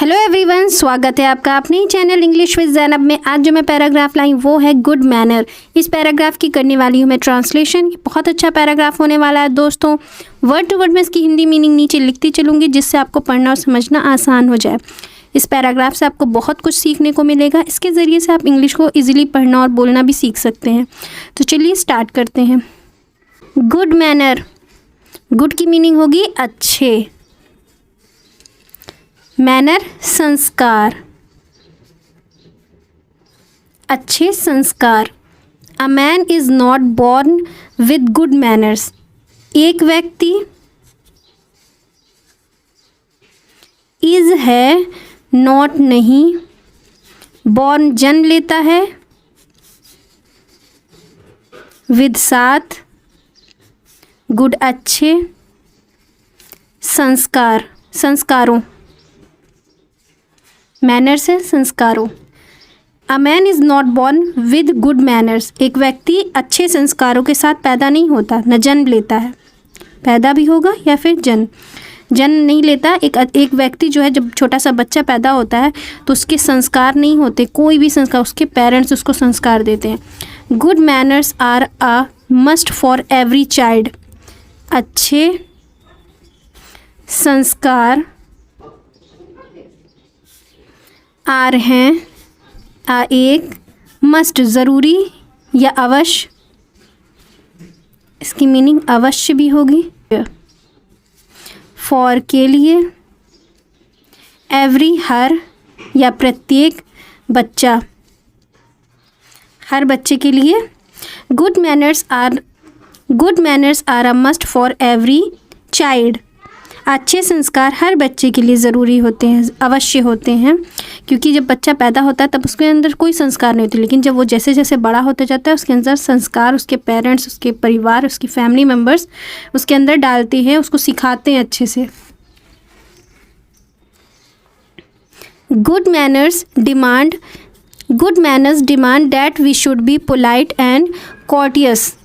Hello everyone, स्वागत है आपका अपने चैनल इंग्लिश विद ज़ैनब में। आज जो मैं पैराग्राफ लाई वो है गुड मैनर। इस पैराग्राफ की करने वाली हूँ मैं ट्रांसलेशन। बहुत अच्छा पैराग्राफ होने वाला है दोस्तों। वर्ड टू वर्ड में इसकी हिंदी मीनिंग नीचे लिखती चलूँगी जिससे आपको पढ़ना और समझना आसान हो जाए। इस पैराग्राफ से आपको बहुत कुछ सीखने को मिलेगा। इसके ज़रिए से आप इंग्लिश को ईजिली पढ़ना और बोलना भी सीख सकते हैं। तो चलिए स्टार्ट करते हैं। गुड मैनर, गुड की मीनिंग होगी अच्छे। मैनर संस्कार, अच्छे संस्कार। A man is not born with good manners. एक व्यक्ति इज़ है, नॉट नहीं, बॉर्न जन्म लेता है, विद साथ, गुड अच्छे, संस्कार संस्कारों। मैनर्स है संस्कारों। A man is not born with good manners. एक व्यक्ति अच्छे संस्कारों के साथ पैदा नहीं होता, न जन्म लेता है। पैदा भी होगा या फिर जन्म नहीं लेता। एक व्यक्ति जो है, जब छोटा सा बच्चा पैदा होता है तो उसके संस्कार नहीं होते, कोई भी संस्कार, उसके पेरेंट्स उसको संस्कार देते हैं। Good manners are a must for every child. अच्छे संस्कार आर हैं, एक, मस्ट ज़रूरी या अवश्य, इसकी मीनिंग अवश्य भी होगी। फॉर के लिए, एवरी हर या प्रत्येक बच्चा, हर बच्चे के लिए। Good manners are a must for every child. अच्छे संस्कार हर बच्चे के लिए ज़रूरी होते हैं, अवश्य होते हैं, क्योंकि जब बच्चा पैदा होता है तब उसके अंदर कोई संस्कार नहीं होते, लेकिन जब वो जैसे जैसे बड़ा होता जाता है उसके अंदर संस्कार उसके पेरेंट्स, उसके परिवार, उसकी फैमिली मेम्बर्स उसके अंदर डालते हैं, उसको सिखाते हैं अच्छे से। Good manners demand that we should be polite and courteous.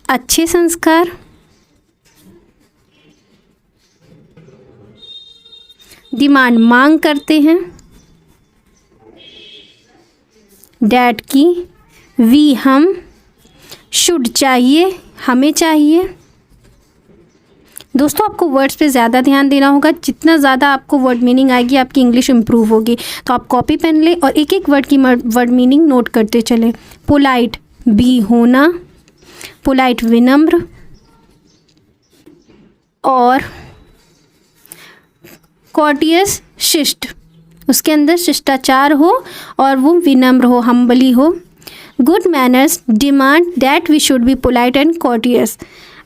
अच्छे संस्कार डिमांड मांग करते हैं, डैट की, वी हम, शुड चाहिए, हमें चाहिए। दोस्तों आपको वर्ड्स पे ज़्यादा ध्यान देना होगा। जितना ज़्यादा आपको वर्ड मीनिंग आएगी आपकी इंग्लिश इम्प्रूव होगी। तो आप कॉपी पेन लें और एक एक वर्ड की वर्ड मीनिंग नोट करते चलें। पोलाइट भी होना, पोलाइट विनम्र, और कोर्टियस शिष्ट, उसके अंदर शिष्टाचार हो और वो विनम्र हो, हम्बली हो। Good manners demand that we should be polite and courteous.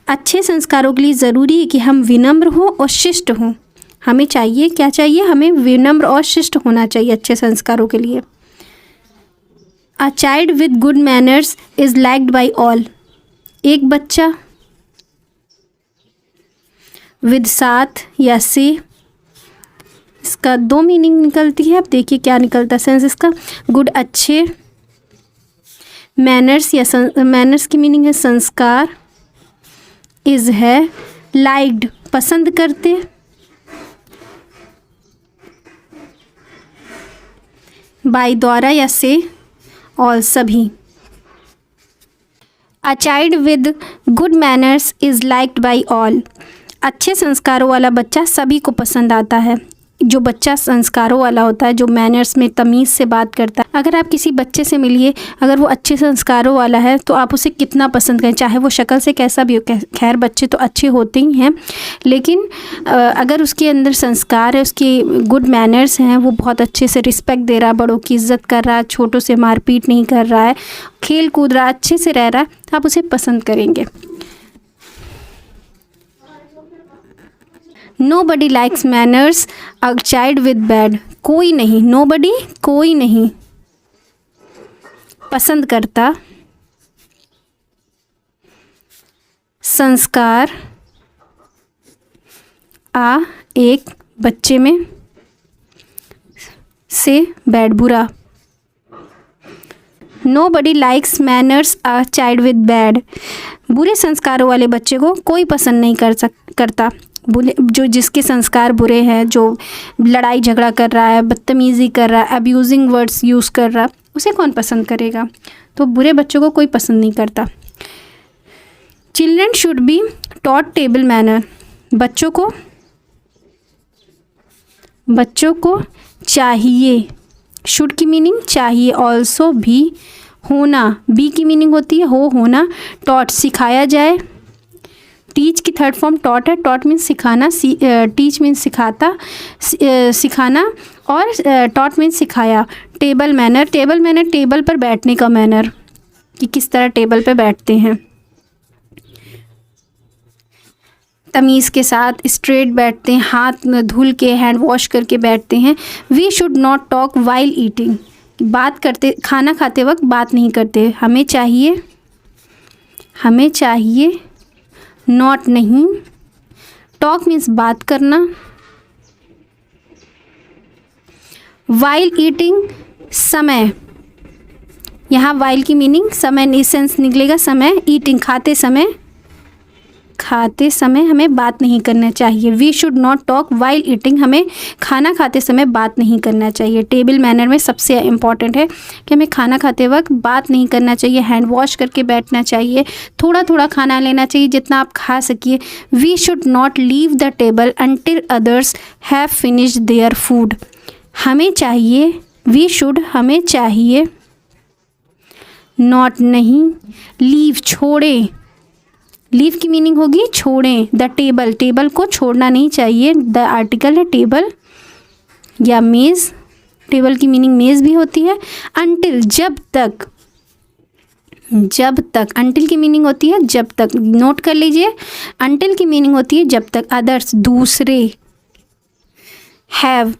अच्छे संस्कारों के लिए ज़रूरी है कि हम विनम्र हो और शिष्ट हों। हमें चाहिए, क्या चाहिए, हमें विनम्र और शिष्ट होना चाहिए अच्छे संस्कारों के लिए। A child with good manners is liked by all. एक बच्चा, विद साथ या से, इसका दो मीनिंग निकलती है। अब देखिए क्या निकलता है सेंस इसका। गुड अच्छे, मैनर्स या मैनर्स की मीनिंग है संस्कार, इज़ है, लाइक्ड पसंद करते, बाय द्वारा या से, और सभी। A child with good manners is liked by all. अच्छे संस्कारों वाला बच्चा सभी को पसंद आता है। जो बच्चा संस्कारों वाला होता है, जो मैनर्स में तमीज़ से बात करता है, अगर आप किसी बच्चे से मिलिए, अगर वो अच्छे संस्कारों वाला है तो आप उसे कितना पसंद करें, चाहे वो शक्ल से कैसा भी हो। खैर बच्चे तो अच्छे होते ही हैं, लेकिन अगर उसके अंदर संस्कार है, उसकी गुड मैनर्स हैं, वो बहुत अच्छे से रिस्पेक्ट दे रहा है, बड़ों की इज़्ज़त कर रहा है, छोटों से मारपीट नहीं कर रहा है, खेल कूद रहा है, अच्छे से रह रहा है, तो आप उसे पसंद करेंगे। Nobody likes manners, a child with bad। कोई नहीं, nobody कोई नहीं पसंद करता संस्कार आ एक बच्चे में से बैड बुरा। Nobody likes manners, a child with bad। बुरे संस्कारों वाले बच्चे को कोई पसंद नहीं करता। जो जिसके संस्कार बुरे हैं, जो लड़ाई झगड़ा कर रहा है, बदतमीज़ी कर रहा है, अब्यूजिंग वर्ड्स यूज़ कर रहा है, उसे कौन पसंद करेगा? तो बुरे बच्चों को कोई पसंद नहीं करता। Children should be taught table manner. बच्चों को चाहिए, शुड की मीनिंग चाहिए, ऑल्सो भी होना, बी की मीनिंग होती है होना, टॉट सिखाया जाए, टीच की थर्ड फॉर्म टॉट है, टॉट मीन्स सिखाना, टीच मीन्स सिखाना और टॉट मीन्स सिखाया। टेबल मैनर टेबल पर बैठने का मैनर, कि किस तरह टेबल पर बैठते हैं, तमीज़ के साथ स्ट्रेट बैठते हैं, हाथ धुल के हैंड वॉश करके बैठते हैं। We should not talk while eating, खाना खाते वक्त बात नहीं करते। हमें चाहिए नॉट नहीं, टॉक मीन्स बात करना, वाइल ईटिंग समय, यहाँ वाइल की मीनिंग समय सेंस निकलेगा, समय, ईटिंग खाते समय हमें बात नहीं करना चाहिए। We should not talk while eating, हमें खाना खाते समय बात नहीं करना चाहिए। टेबल मैनर में सबसे इम्पॉर्टेंट है कि हमें खाना खाते वक्त बात नहीं करना चाहिए, हैंड वॉश करके बैठना चाहिए, थोड़ा थोड़ा खाना लेना चाहिए जितना आप खा सकिए। We should not leave the table until others have finished their food. हमें चाहिए नॉट नहीं, लीव छोड़ें, लीव की मीनिंग होगी छोड़ें, द टेबल को छोड़ना नहीं चाहिए, द आर्टिकल है टेबल या मेज़, टेबल की मीनिंग मेज़ भी होती है। अंटिल जब तक, अंटिल की मीनिंग होती है जब तक, नोट कर लीजिए, अंटिल की मीनिंग होती है जब तक, अदर्स दूसरे, हैव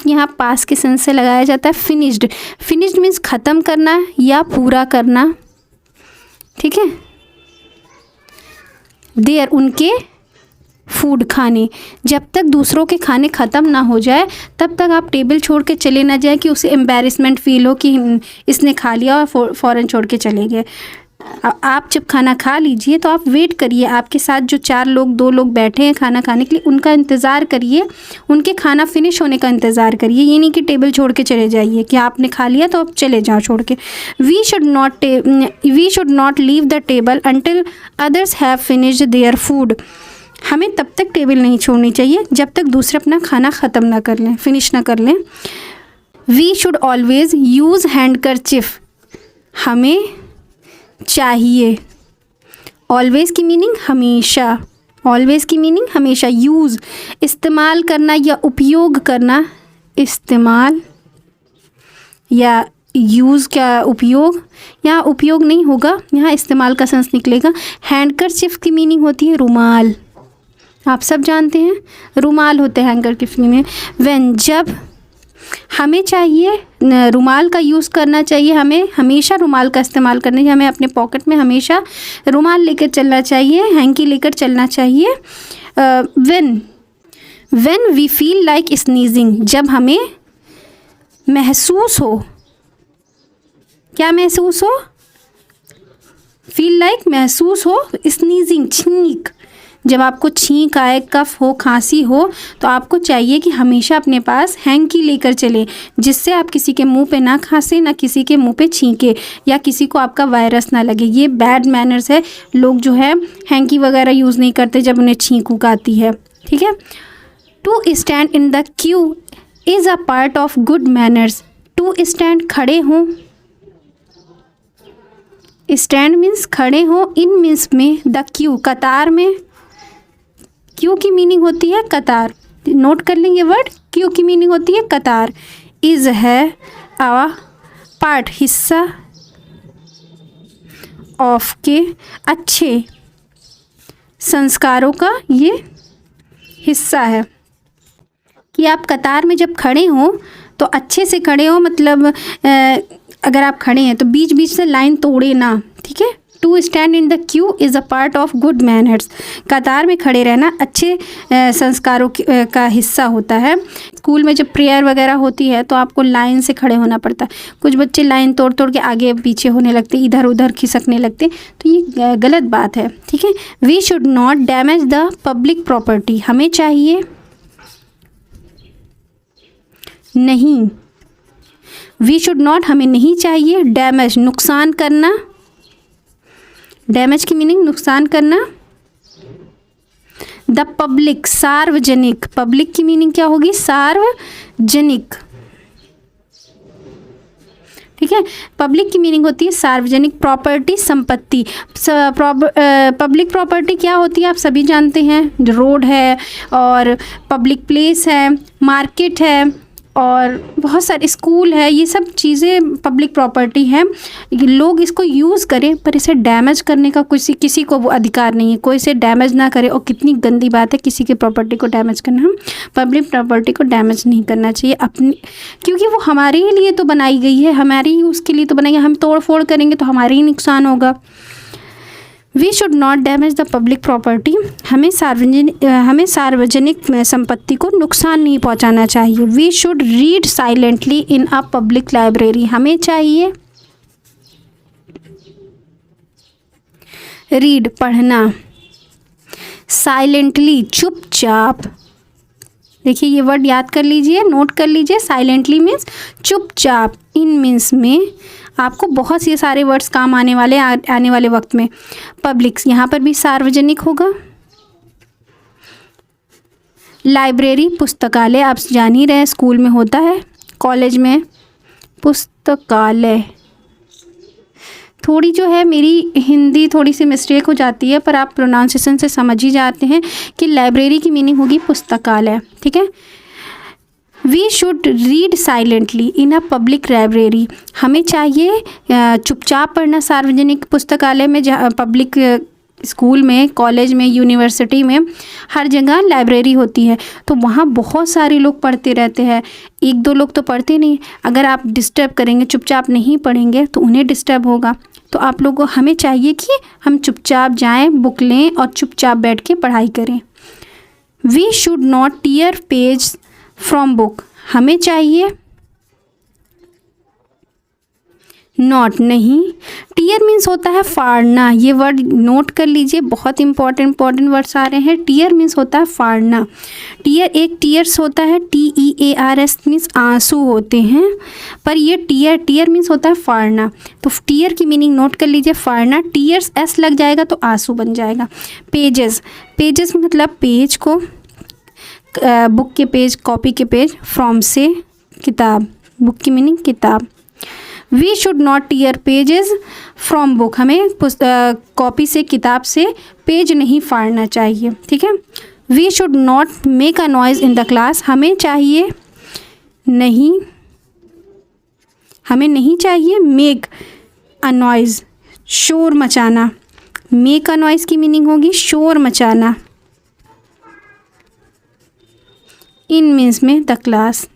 यहाँ पास के सेंस से लगाया जाता है। फिनिश्ड मीन्स ख़त्म करना या पूरा करना, ठीक है। देयर उनके, फूड खाने, जब तक दूसरों के खाने ख़त्म ना हो जाए तब तक आप टेबल छोड़ के चले ना जाए कि उसे एम्बैरेसमेंट फील हो कि इसने खा लिया और फ़ौरन छोड़ के चले गए। आप जब खाना खा लीजिए तो आप वेट करिए, आपके साथ जो 2 लोग बैठे हैं खाना खाने के लिए, उनका इंतज़ार करिए, उनके खाना फिनिश होने का इंतज़ार करिए। ये नहीं कि टेबल छोड़ के चले जाइए कि आपने खा लिया तो आप चले जाओ छोड़ के। We should not leave the table until others have finished their food. हमें तब तक टेबल नहीं छोड़नी चाहिए जब तक दूसरे अपना खाना ख़त्म ना कर लें, फिनिश ना कर लें। We should always use handkerchief. हमें चाहिए, ऑलवेज़ की मीनिंग हमेशा, यूज़ इस्तेमाल करना या उपयोग करना, इस्तेमाल या यूज़ का उपयोग, यहाँ उपयोग नहीं होगा, यहाँ इस्तेमाल का सेंस निकलेगा। हैंडकरचिफ की मीनिंग होती है रुमाल, आप सब जानते हैं रुमाल होते हैं हैंडकरचिफ में। व्हेन जब, हमें चाहिए रुमाल का यूज़ करना चाहिए, हमें हमेशा रुमाल का इस्तेमाल करना चाहिए, हमें अपने पॉकेट में हमेशा रुमाल लेकर चलना चाहिए, हैंकी लेकर चलना चाहिए। When we feel like sneezing, जब हमें महसूस हो, क्या महसूस हो, फील लाइक महसूस हो, स्नीजिंग छींक, जब आपको छींक आए, कफ हो, खांसी हो, तो आपको चाहिए कि हमेशा अपने पास हैंकी लेकर चलें, जिससे आप किसी के मुंह पे ना खांसे, ना किसी के मुंह पे छींके, या किसी को आपका वायरस ना लगे। ये बैड मैनर्स है, लोग जो है हैंकी वगैरह यूज़ नहीं करते जब उन्हें छींक उक आती है, ठीक है। To stand in the queue is a part of good manners. To stand खड़े हों, स्टैंड मीन्स खड़े हों, इन मीन्स में, द क्यू कतार में, क्यू की मीनिंग होती है कतार, नोट कर लेंगे वर्ड, क्यू की मीनिंग होती है कतार। इज़ है अ पार्ट हिस्सा, ऑफ के अच्छे संस्कारों का ये हिस्सा है। कि आप कतार में जब खड़े हों तो अच्छे से खड़े हो, मतलब अगर आप खड़े हैं तो बीच बीच से लाइन तोड़े ना, ठीक है, to stand in the queue is a part of good manners. कतार में खड़े रहना अच्छे संस्कारों का हिस्सा होता है। स्कूल में जब प्रेयर वगैरह होती है तो आपको लाइन से खड़े होना पड़ता है। कुछ बच्चे लाइन तोड़ तोड़ के आगे पीछे होने लगते, इधर उधर खिसकने लगते, तो ये गलत बात है, ठीक है। We should not damage the public property. हमें चाहिए नहीं, वी शुड नॉट, हमें नहीं चाहिए डैमेज, नुकसान करना। डैमेज की मीनिंग नुकसान करना। द पब्लिक, सार्वजनिक, पब्लिक की मीनिंग क्या होगी? सार्वजनिक, ठीक है। पब्लिक की मीनिंग होती है सार्वजनिक प्रॉपर्टी, संपत्ति। पब्लिक प्रॉपर्टी क्या होती है आप सभी जानते हैं, रोड है और पब्लिक प्लेस है, मार्केट है और बहुत सारे स्कूल है, ये सब चीज़ें पब्लिक प्रॉपर्टी है। लोग इसको यूज़ करें पर इसे डैमेज करने का किसी को वो अधिकार नहीं है, कोई इसे डैमेज ना करे। और कितनी गंदी बात है किसी की प्रॉपर्टी को डैमेज करना। हम पब्लिक प्रॉपर्टी को डैमेज नहीं करना चाहिए अपनी, क्योंकि वो हमारे ही लिए तो बनाई गई है, हमारे ही उसके लिए तो बनाई है। हम तोड़ फोड़ करेंगे तो हमारे ही नुकसान होगा। We should not damage the public property. हमें सार्वजनिक संपत्ति को नुकसान नहीं पहुंचाना चाहिए। We should read silently in a public library. हमें चाहिए रीड, पढ़ना, साइलेंटली, चुपचाप। देखिए ये वर्ड याद कर लीजिए, नोट कर लीजिए। साइलेंटली मीन्स चुपचाप, इन मीन्स में आपको बहुत से सारे वर्ड्स काम आने वाले वक्त में। पब्लिक, यहाँ पर भी सार्वजनिक होगा। लाइब्रेरी, पुस्तकालय, आप जान ही रहे हैं स्कूल में होता है, कॉलेज में पुस्तकालय। थोड़ी जो है मेरी हिंदी थोड़ी सी मिस्टेक हो जाती है, पर आप प्रोनाउंसिएशन से समझ ही जाते हैं कि लाइब्रेरी की मीनिंग होगी पुस्तकालय, ठीक है। We should read silently in a public library. हमें चाहिए चुपचाप पढ़ना सार्वजनिक पुस्तकालय में, जहाँ पब्लिक स्कूल में, कॉलेज में, यूनिवर्सिटी में, हर जगह लाइब्रेरी होती है तो वहाँ बहुत सारे लोग पढ़ते रहते हैं। एक दो लोग तो पढ़ते नहीं। अगर आप डिस्टर्ब करेंगे, चुपचाप नहीं पढ़ेंगे तो उन्हें डिस्टर्ब होगा। तो आप लोगों को हमें चाहिए कि हम चुपचाप जाएं, बुक लें और चुपचाप बैठ के पढ़ाई करें। We should not tear page from book. हमें चाहिए नॉट, नहीं। टीयर मीन्स होता है फाड़ना। ये वर्ड नोट कर लीजिए, बहुत इंपॉर्टेंट वर्ड्स आ रहे हैं। टीयर मीन्स होता है फाड़ना। टीयर्स होता है TEARS मीन्स आंसू होते हैं, पर ये टीयर मीन्स होता है फाड़ना। तो टीयर की मीनिंग नोट कर लीजिए, फाड़ना। टीयर्स S लग जाएगा तो आंसू बन जाएगा। पेजेस मतलब पेज को, बुक के पेज, कॉपी के पेज, फ्रॉम से किताब, बुक की मीनिंग किताब। We should not tear pages from book. हमें कॉपी से, किताब से पेज नहीं फाड़ना चाहिए, ठीक है। We should not make a noise in the class. हमें नहीं चाहिए मेक अ नॉइज़, शोर मचाना। मेक अ नॉइज़ की मीनिंग होगी शोर मचाना। इन मीन्स में the class.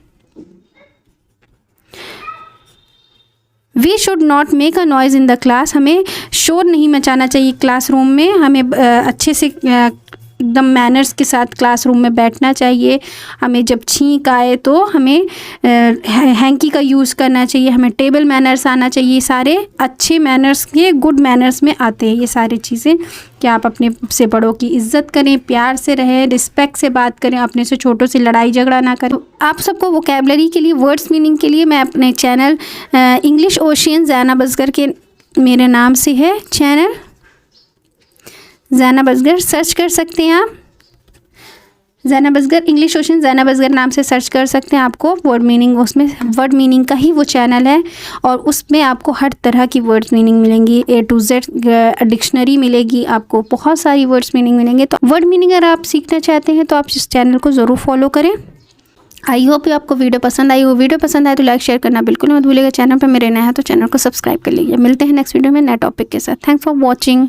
We should not make a noise in the class. हमें शोर नहीं मचाना चाहिए क्लासरूम में। हमें अच्छे से एकदम मैनर्स के साथ क्लासरूम में बैठना चाहिए। हमें जब छींक आए तो हमें हैंकी का यूज़ करना चाहिए। हमें टेबल मैनर्स आना चाहिए। सारे अच्छे मैनर्स के, गुड मैनर्स में आते हैं ये सारी चीज़ें, कि आप अपने से बड़ों की इज़्ज़त करें, प्यार से रहें, रिस्पेक्ट से बात करें, अपने से छोटों से लड़ाई झगड़ा ना करें। आप सबको वोकैबलरी के लिए, वर्ड्स मीनिंग के लिए मैं अपने channel English Ocean Zainab Asghar के, मेरे नाम से है चैनल ज़ैनब असगर, सर्च कर सकते हैं आप। ज़ैनब असगर, इंग्लिश ओशियन ज़ैनब असगर नाम से सर्च कर सकते हैं। आपको वर्ड मीनिंग, उसमें वर्ड मीनिंग का ही वो चैनल है और उसमें आपको हर तरह की वर्ड्स मीनिंग मिलेंगी। A to Z डिक्शनरी मिलेगी, आपको बहुत सारी वर्ड्स मीनिंग मिलेंगे। तो वर्ड मीनिंग अगर आप सीखना चाहते हैं तो आप इस चैनल को ज़रूर फॉलो करें। आई होप आपको वीडियो पसंद आई हो। वीडियो पसंद आए तो लाइक शेयर करना बिल्कुल मत भूलिएगा। चैनल पर मेरे नया है तो चैनल को सब्सक्राइब कर लीजिए। मिलते हैं नेक्स्ट वीडियो में नए टॉपिक के साथ। Thanks for watching.